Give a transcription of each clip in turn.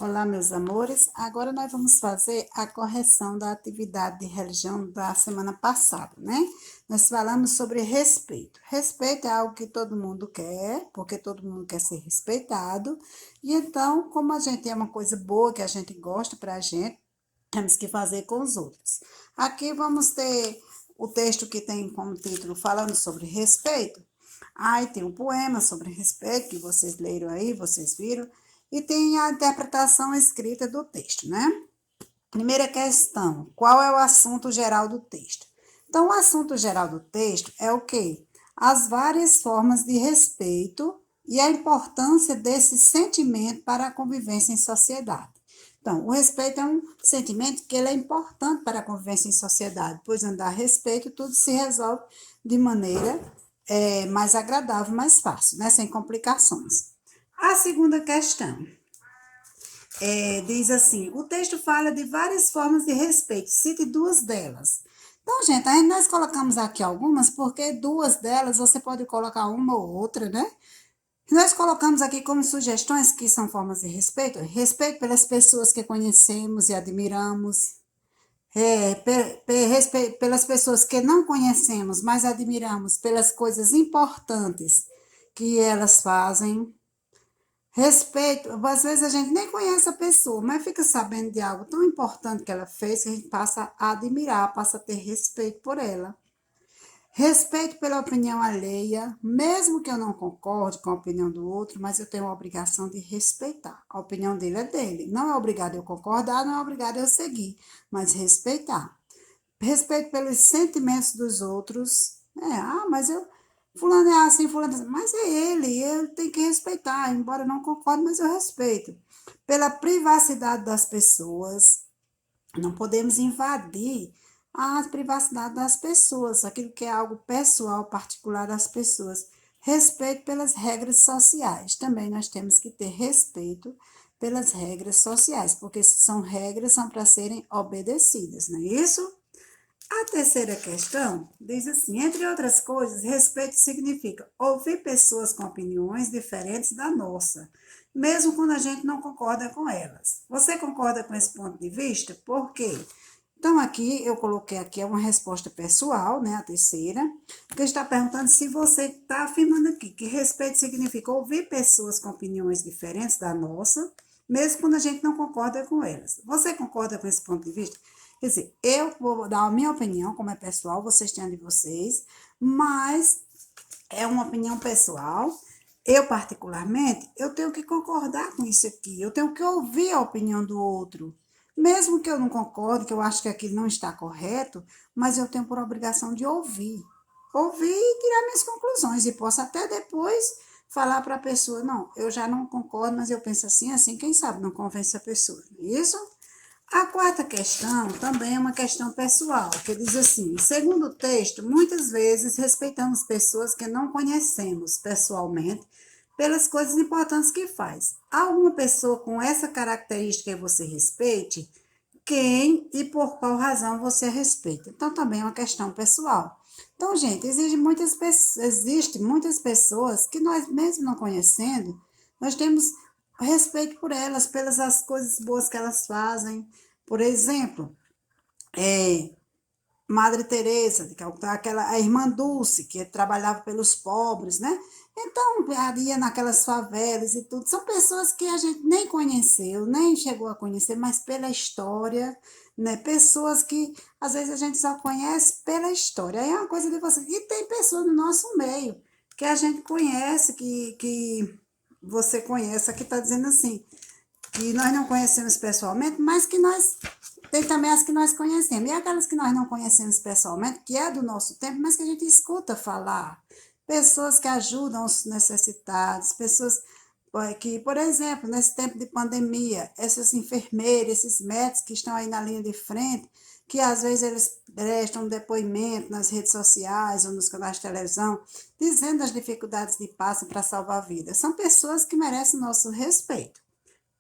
Olá, meus amores. Agora nós vamos fazer a correção da atividade de religião da semana passada, né? Nós falamos sobre respeito. Respeito é algo que todo mundo quer, porque todo mundo quer ser respeitado. E então, como a gente é uma coisa boa que a gente gosta para a gente, temos que fazer com os outros. Aqui vamos ter o texto que tem como título falando sobre respeito. Aí tem um poema sobre respeito que vocês leram aí, vocês viram. E tem a interpretação escrita do texto, né? Primeira questão: qual é o assunto geral do texto? Então, o assunto geral do texto é o quê? As várias formas de respeito e a importância desse sentimento para a convivência em sociedade. Então, o respeito é um sentimento que ele é importante para a convivência em sociedade, pois andar respeito, tudo se resolve de maneira mais agradável, mais fácil, né? Sem complicações. A segunda questão diz assim: o texto fala de várias formas de respeito, cite duas delas. Então, gente, aí nós colocamos aqui algumas, porque duas delas você pode colocar uma ou outra, né? Nós colocamos aqui como sugestões que são formas de respeito: respeito pelas pessoas que conhecemos e admiramos, pelas pessoas que não conhecemos, mas admiramos pelas coisas importantes que elas fazem. Respeito, às vezes a gente nem conhece a pessoa, mas fica sabendo de algo tão importante que ela fez que a gente passa a admirar, passa a ter respeito por ela. Respeito pela opinião alheia, mesmo que eu não concorde com a opinião do outro, mas eu tenho a obrigação de respeitar. A opinião dele é dele. Não é obrigado eu concordar, não é obrigado eu seguir, mas respeitar. Respeito pelos sentimentos dos outros. Mas fulano é assim, fulano é assim. Mas é ele tem que respeitar, embora eu não concorde, mas eu respeito. Pela privacidade das pessoas, não podemos invadir a privacidade das pessoas, aquilo que é algo pessoal, particular das pessoas. Respeito pelas regras sociais. Também nós temos que ter respeito pelas regras sociais, porque se são regras, são para serem obedecidas, não é isso? A terceira questão diz assim: entre outras coisas, respeito significa ouvir pessoas com opiniões diferentes da nossa, mesmo quando a gente não concorda com elas. Você concorda com esse ponto de vista? Por quê? Então, aqui eu coloquei aqui uma resposta pessoal, né? A terceira, que está perguntando se você está afirmando aqui que respeito significa ouvir pessoas com opiniões diferentes da nossa, mesmo quando a gente não concorda com elas. Você concorda com esse ponto de vista? Quer dizer, eu vou dar a minha opinião, como é pessoal, vocês têm a de vocês, mas é uma opinião pessoal. Eu, particularmente, eu tenho que concordar com isso aqui, eu tenho que ouvir a opinião do outro. Mesmo que eu não concorde, que eu acho que aquilo não está correto, mas eu tenho por obrigação de ouvir. Ouvir e tirar minhas conclusões. E posso até depois falar para a pessoa: não, eu já não concordo, mas eu penso assim, assim, quem sabe não convence a pessoa. Isso? A quarta questão também é uma questão pessoal, que diz assim: segundo o texto, muitas vezes respeitamos pessoas que não conhecemos pessoalmente pelas coisas importantes que faz. Há alguma pessoa com essa característica que você respeite? Quem e por qual razão você respeita? Então, também é uma questão pessoal. Então, gente, existe muitas pessoas que nós, mesmo não conhecendo, nós temos respeito por elas, pelas as coisas boas que elas fazem. Por exemplo, é, Madre Teresa, que é aquela a irmã Dulce, que trabalhava pelos pobres, né? Então, ia naquelas favelas e tudo. São pessoas que a gente nem conheceu, nem chegou a conhecer, mas pela história, né? Pessoas que às vezes a gente só conhece pela história. Aí é uma coisa de você. E tem pessoas no nosso meio que a gente conhece, que você conhece. Aqui está dizendo assim, que nós não conhecemos pessoalmente, mas que nós tem também as que nós conhecemos. E aquelas que nós não conhecemos pessoalmente, que é do nosso tempo, mas que a gente escuta falar. Pessoas que ajudam os necessitados, pessoas que, por exemplo, nesse tempo de pandemia, essas enfermeiras, esses médicos que estão aí na linha de frente, que às vezes eles prestam depoimento nas redes sociais ou nos canais de televisão, dizendo as dificuldades que passam para salvar vidas. São pessoas que merecem nosso respeito.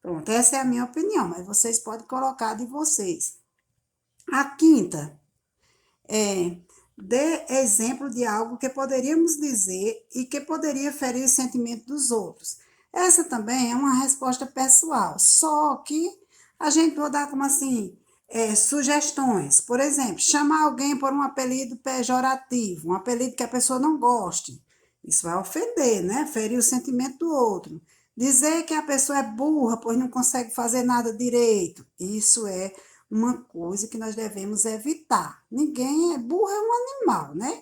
Pronto, essa é a minha opinião, mas vocês podem colocar de vocês. A quinta é: dê exemplo de algo que poderíamos dizer e que poderia ferir o sentimento dos outros. Essa também é uma resposta pessoal, só que a gente pode dar como assim, sugestões. Por exemplo, chamar alguém por um apelido pejorativo, um apelido que a pessoa não goste. Isso vai ofender, né? Ferir o sentimento do outro. Dizer que a pessoa é burra, pois não consegue fazer nada direito. Isso é uma coisa que nós devemos evitar. Ninguém é burro, é um animal, né?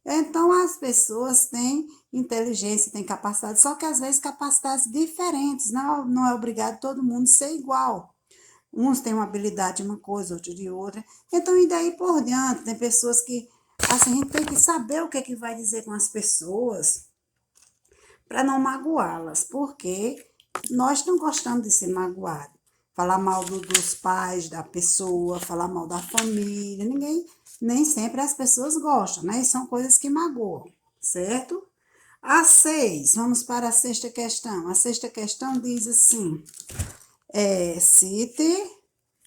Então, as pessoas têm inteligência, têm capacidade, só que às vezes capacidades diferentes, não é obrigado todo mundo ser igual. Uns têm uma habilidade de uma coisa, outros de outra. Então, e daí por diante, tem pessoas que, assim, a gente tem que saber o que é que vai dizer com as pessoas para não magoá-las, porque nós não gostamos de ser magoados. Falar mal dos pais da pessoa, falar mal da família, nem sempre as pessoas gostam, né? E são coisas que magoam, certo? A 6, vamos para a sexta questão. A sexta questão diz assim: cite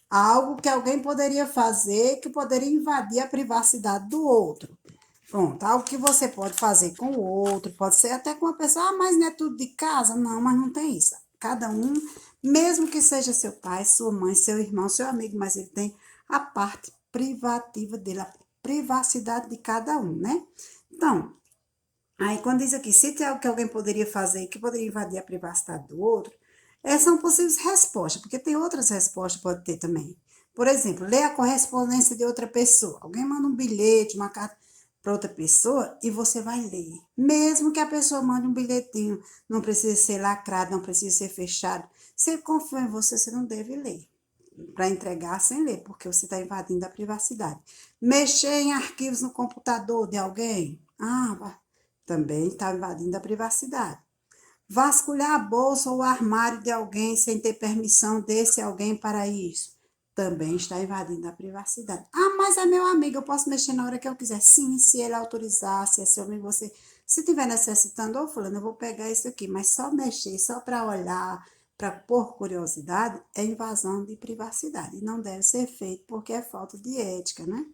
algo que alguém poderia fazer que poderia invadir a privacidade do outro. Pronto, algo que você pode fazer com o outro, pode ser até com uma pessoa, mas não é tudo de casa? Não, mas não tem isso. Cada um, mesmo que seja seu pai, sua mãe, seu irmão, seu amigo, mas ele tem a parte privativa dele, a privacidade de cada um, né? Então, aí quando diz aqui, se tem algo que alguém poderia fazer que poderia invadir a privacidade do outro, essas são possíveis respostas, porque tem outras respostas que pode ter também. Por exemplo, ler a correspondência de outra pessoa. Alguém manda um bilhete, uma carta para outra pessoa e você vai ler. Mesmo que a pessoa mande um bilhetinho, não precisa ser lacrado, não precisa ser fechado. Se ele confia em você, você não deve ler. Para entregar sem ler, porque você está invadindo a privacidade. Mexer em arquivos no computador de alguém. Também está invadindo a privacidade. Vasculhar a bolsa ou o armário de alguém sem ter permissão desse alguém para isso. Também está invadindo a privacidade. Mas é meu amigo, eu posso mexer na hora que eu quiser. Sim, se ele autorizar, se é seu amigo, você. Se estiver necessitando, fulano, eu vou pegar isso aqui, mas só mexer, só para olhar, para por curiosidade, é invasão de privacidade. E não deve ser feito porque é falta de ética, né?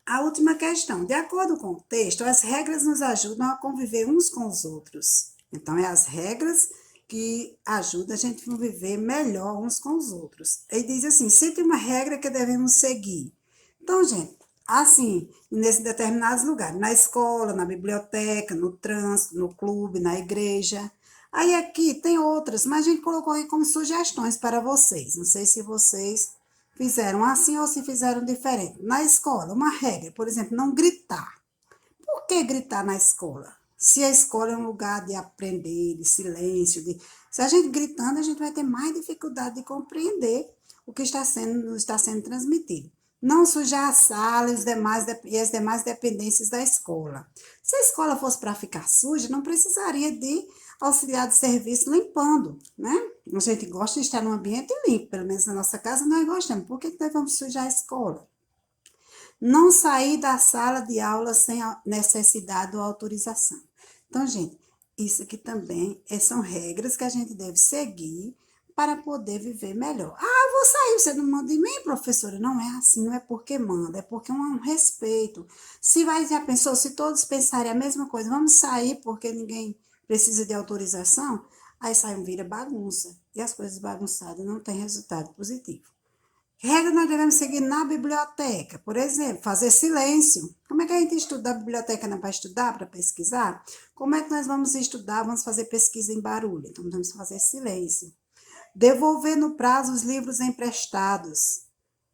A última questão. De acordo com o texto, as regras nos ajudam a conviver uns com os outros. Então, é as regras que ajudam a gente a conviver melhor uns com os outros. Ele diz assim: cite uma regra que devemos seguir. Então, gente, assim, nesses determinados lugares, na escola, na biblioteca, no trânsito, no clube, na igreja. Aí aqui tem outras, mas a gente colocou aí como sugestões para vocês. Não sei se vocês fizeram assim ou se fizeram diferente. Na escola, uma regra, por exemplo, não gritar. Por que gritar na escola? Se a escola é um lugar de aprender, de silêncio, se a gente gritando, a gente vai ter mais dificuldade de compreender o que está sendo transmitido. Não sujar a sala e as demais dependências da escola. Se a escola fosse para ficar suja, não precisaria de auxiliar de serviço limpando, né? A gente gosta de estar num ambiente limpo, pelo menos na nossa casa nós gostamos. Por que nós vamos sujar a escola? Não sair da sala de aula sem necessidade ou autorização. Então, gente, isso aqui também são regras que a gente deve seguir para poder viver melhor. Eu vou sair, você não manda em mim, professora? Não é assim, não é porque manda, é porque é um respeito. Se vai, já pensou, se todos pensarem a mesma coisa, vamos sair porque ninguém precisa de autorização, aí sai um vira bagunça. E as coisas bagunçadas não têm resultado positivo. Regra nós devemos seguir na biblioteca. Por exemplo, fazer silêncio. Como é que a gente estuda a biblioteca? Não é para estudar, para pesquisar? Como é que nós vamos estudar? Vamos fazer pesquisa em barulho. Então, vamos fazer silêncio. Devolver no prazo os livros emprestados.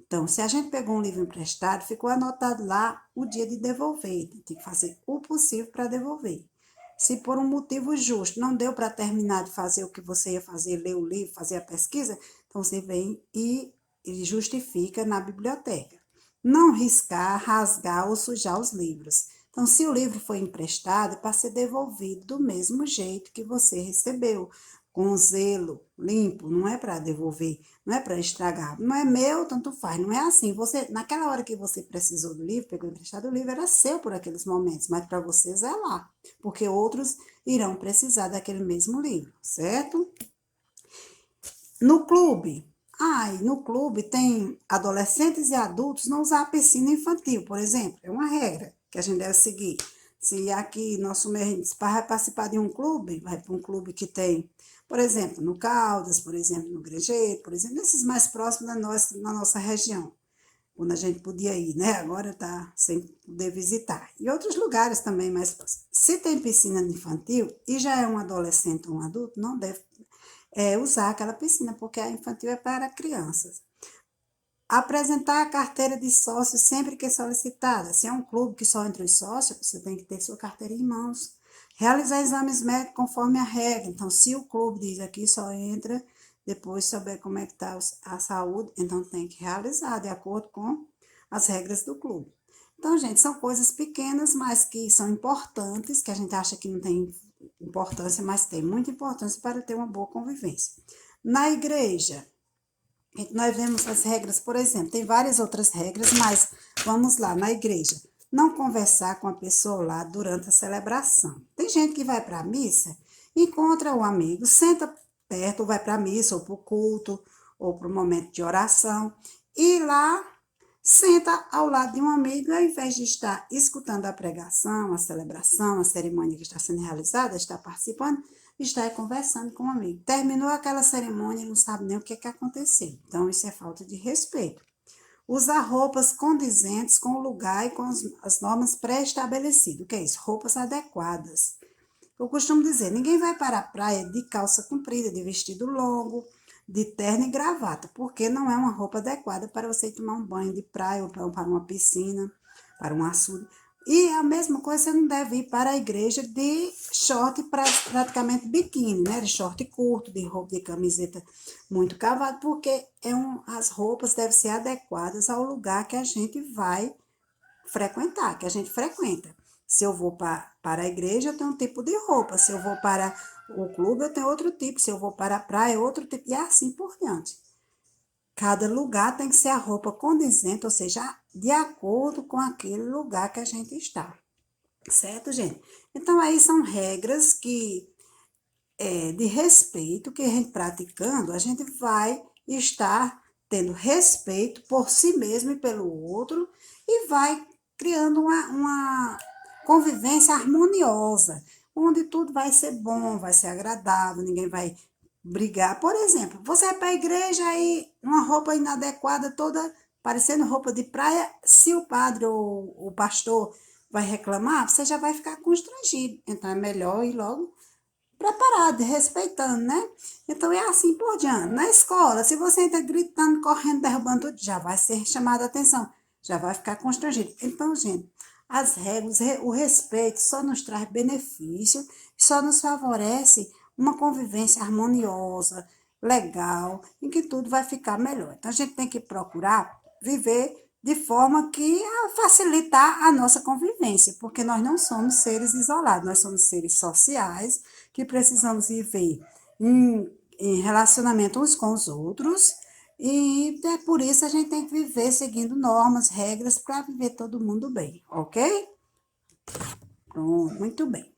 Então, se a gente pegou um livro emprestado, ficou anotado lá o dia de devolver. Tem que fazer o possível para devolver. Se por um motivo justo não deu para terminar de fazer o que você ia fazer, ler o livro, fazer a pesquisa, então você vem e justifica na biblioteca. Não riscar, rasgar ou sujar os livros. Então, se o livro foi emprestado, é para ser devolvido do mesmo jeito que você recebeu, com zelo, limpo, não é para devolver, não é para estragar. Não é meu, tanto faz, não é assim. Você, naquela hora que você precisou do livro, pegou emprestado, o livro era seu por aqueles momentos, mas para vocês é lá, porque outros irão precisar daquele mesmo livro, certo? No clube, no clube tem adolescentes e adultos não usar a piscina infantil, por exemplo, é uma regra que a gente deve seguir. Se aqui nosso meio vai participar de um clube, vai para um clube que tem, por exemplo, no Caldas, por exemplo, no Grejeiro, por exemplo, nesses mais próximos na nossa região, quando a gente podia ir, né? Agora está sem poder visitar. E outros lugares também mais próximos. Se tem piscina infantil e já é um adolescente ou um adulto, não deve usar aquela piscina, porque a infantil é para crianças. Apresentar a carteira de sócio sempre que solicitada. Se é um clube que só entra os sócios, você tem que ter sua carteira em mãos. Realizar exames médicos conforme a regra. Então, se o clube diz aqui só entra depois saber como é que está a saúde, então tem que realizar de acordo com as regras do clube. Então, gente, são coisas pequenas, mas que são importantes, que a gente acha que não tem importância, mas tem muita importância para ter uma boa convivência. Na igreja, nós vemos as regras, por exemplo, tem várias outras regras, mas vamos lá, na igreja. Não conversar com a pessoa lá durante a celebração. Tem gente que vai para a missa, encontra o amigo, senta perto, ou vai para a missa, ou para o culto, ou para o momento de oração, e lá senta ao lado de um amigo, ao invés de estar escutando a pregação, a celebração, a cerimônia que está sendo realizada, está participando, está conversando com um amigo. Terminou aquela cerimônia e não sabe nem o que aconteceu. Então, isso é falta de respeito. Usar roupas condizentes com o lugar e com as normas pré-estabelecidas. O que é isso? Roupas adequadas. Eu costumo dizer, ninguém vai para a praia de calça comprida, de vestido longo, de terno e gravata, porque não é uma roupa adequada para você tomar um banho de praia ou para uma piscina, para um açude. E a mesma coisa, você não deve ir para a igreja de short praticamente biquíni, né? De short curto, de roupa de camiseta muito cavada, porque as roupas devem ser adequadas ao lugar que a gente vai frequentar, que a gente frequenta. Se eu vou para a igreja, eu tenho um tipo de roupa. Se eu vou para o clube, eu tenho outro tipo. Se eu vou para a praia, outro tipo. E assim por diante. Cada lugar tem que ser a roupa condizente, ou seja, de acordo com aquele lugar que a gente está. Certo, gente? Então, aí são regras de respeito que a gente praticando, a gente vai estar tendo respeito por si mesmo e pelo outro e vai criando uma convivência harmoniosa, onde tudo vai ser bom, vai ser agradável, ninguém vai brigar. Por exemplo, você vai para a igreja e uma roupa inadequada, toda parecendo roupa de praia, se o padre ou o pastor vai reclamar, você já vai ficar constrangido. Então é melhor ir logo preparado, respeitando, né? Então é assim por diante. Na escola, se você entra gritando, correndo, derrubando tudo, já vai ser chamada a atenção, já vai ficar constrangido. Então, gente, as regras, o respeito só nos traz benefício, só nos favorece uma convivência harmoniosa, legal, em que tudo vai ficar melhor. Então, a gente tem que procurar viver de forma que facilitar a nossa convivência, porque nós não somos seres isolados, nós somos seres sociais que precisamos viver em relacionamento uns com os outros, e é por isso a gente tem que viver seguindo normas, regras, para viver todo mundo bem, ok? Pronto, muito bem.